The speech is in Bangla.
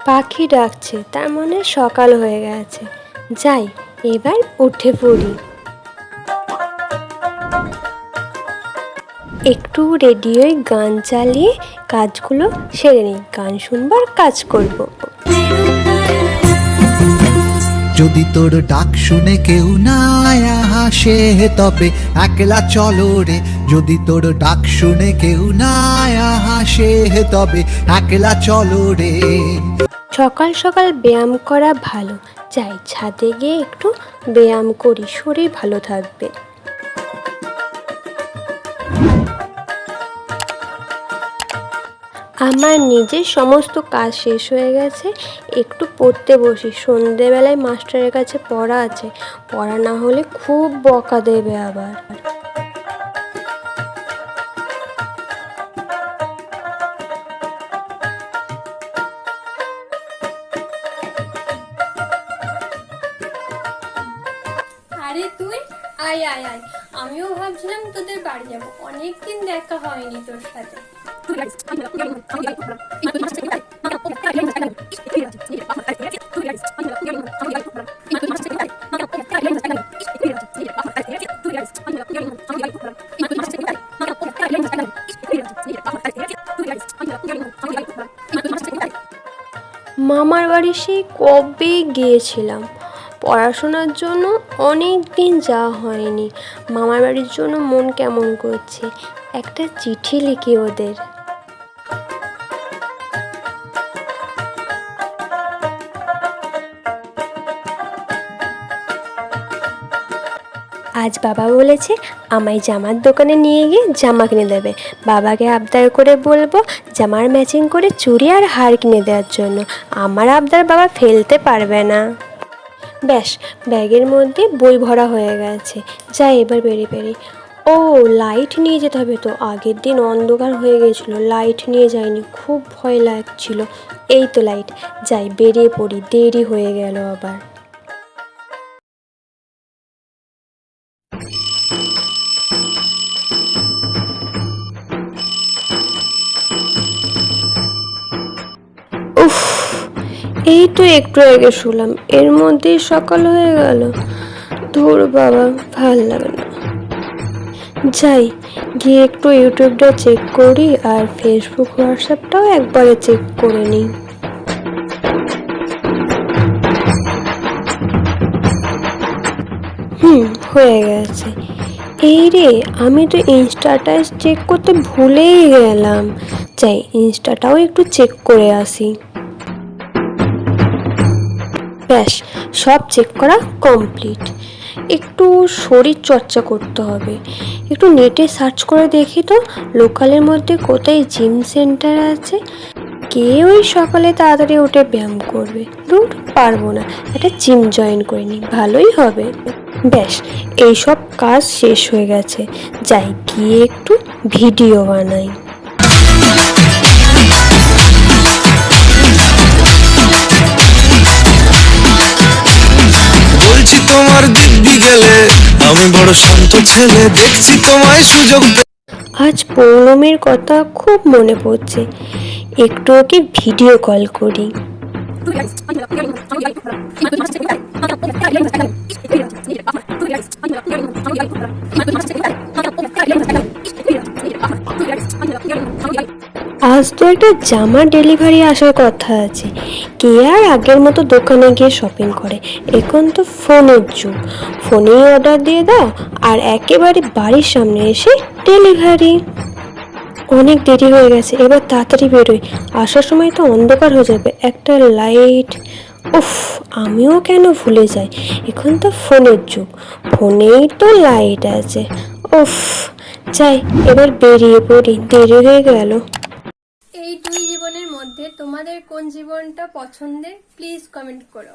পাখি ডাকছে, তার মানে সকাল হয়ে গেছে। যাই, এবার উঠে পড়ি। একটু রেডিওয় গান চালিয়ে কাজগুলো সেরে নিই। গান শুনবার কাজ করব। যদি তোর ডাক শুনে কেউ না আসে তবে একলা চলো রে। যদি তোর ডাক শুনে কেউ না আসে তবে একলা চলো রে। সকাল সকাল ব্যায়াম করা ভালো। যাই, ছাদে গিয়ে একটু ব্যায়াম করি, শরীর ভালো থাকবে। আমার নিজের সমস্ত কাজ শেষ হয়ে গেছে, একটু পড়তে বসি। সন্ধেবেলায় মাস্টারের কাছে পড়া আছে, পড়া না হলে খুব বকা দেবে আবার। আরে তুই আয় আয় আয়, আমিও ভাবছিলাম তোদের বাড়ি যাবো, অনেকদিন দেখা হয়নি তোর সাথে। মামার বাড়ি সেই কবে গিয়েছিলাম, পড়াশোনার জন্য অনেক দিন যাওয়া হয়নি। মামার বাড়ির জন্য মন কেমন করছে, একটা চিঠি লিখি ওদের। আজ বাবা বলেছে আমায় জামার দোকানে নিয়ে গিয়ে জামা কিনে দেবে। বাবাকে আবদার করে বলবো জামার ম্যাচিং করে চুড়ি আর হার কিনে দেওয়ার জন্য। আমার আবদার বাবা ফেলতে পারবে না। ব্যাস, ব্যাগের মধ্যে বই ভরা হয়ে গেছে। যাই, এবার বেরিয়ে। ও, লাইট নিয়ে যেতে হবে তো। আগের দিন অন্ধকার হয়ে গেছিলো, লাইট নিয়ে যাইনি, খুব ভয় লাগছিল। এই তো লাইট। যাই, বেরিয়ে পড়ি, দেরি হয়ে গেল আবার। উফ, এই তো একটু আগে শুলাম, এর মধ্যেই সকাল হয়ে গেল। ধুর বাবা, ভাল লাগে না। যাই, গিয়ে একটু ইউটিউবটা চেক করি আর ফেসবুক হোয়াটসঅ্যাপটাও একবারে চেক করে নিই। হয়ে গেছে। এই রে, আমি তো ইনস্টাটা চেক করতে ভুলেই গেলাম। যাই, ইনস্টাটাও একটু চেক করে আসি। ব্যাস, সব চেক করা কমপ্লিট। একটু শরীর চর্চা করতে হবে। একটু নেটে সার্চ করে দেখি তো লোকালের মধ্যে কোথায় জিম সেন্টার আছে। কে ওই সকালে তাড়াতাড়ি উঠে ব্যায়াম করবে? দূর, পারবো না। একটা জিম জয়েন করে নিই, ভালোই হবে। ব্যাস, এইসব কাজ শেষ হয়ে গেছে। যাই, গিয়ে একটু ভিডিও বানাই। বলছি তোমার দিব্যি গেলে আমি বড় শান্ত ছেলে, দেখছি তোমায় সুযোগ। আজ পৌলমীর কথা খুব মনে পড়ছে, একটু ওকে ভিডিও কল করি। আজ তো একটা জামা ডেলিভারি আসার কথা আছে। কে আর আগের মতো দোকানে গিয়ে শপিং করে? এখন তো ফোনের যুগ, ফোনেই অর্ডার দিয়ে দাও আর একেবারে বাড়ির সামনে এসে ডেলিভারি। অনেক দেরি হয়ে গেছে, এবার তাড়াতাড়ি বেরোই। আসার সময় তো অন্ধকার হয়ে যাবে। একটা লাইট, উফ, আমিও কেন ভুলে যাই। এখন তো ফোনের যুগ, ফোনেই তো লাইট আছে। উফ, যাই, এবার বেরিয়ে পড়ি, দেরি হয়ে গেল। এই দুই জীবনের মধ্যে তোমাদের কোন জীবনটা পছন্দের, প্লিজ কমেন্ট করো।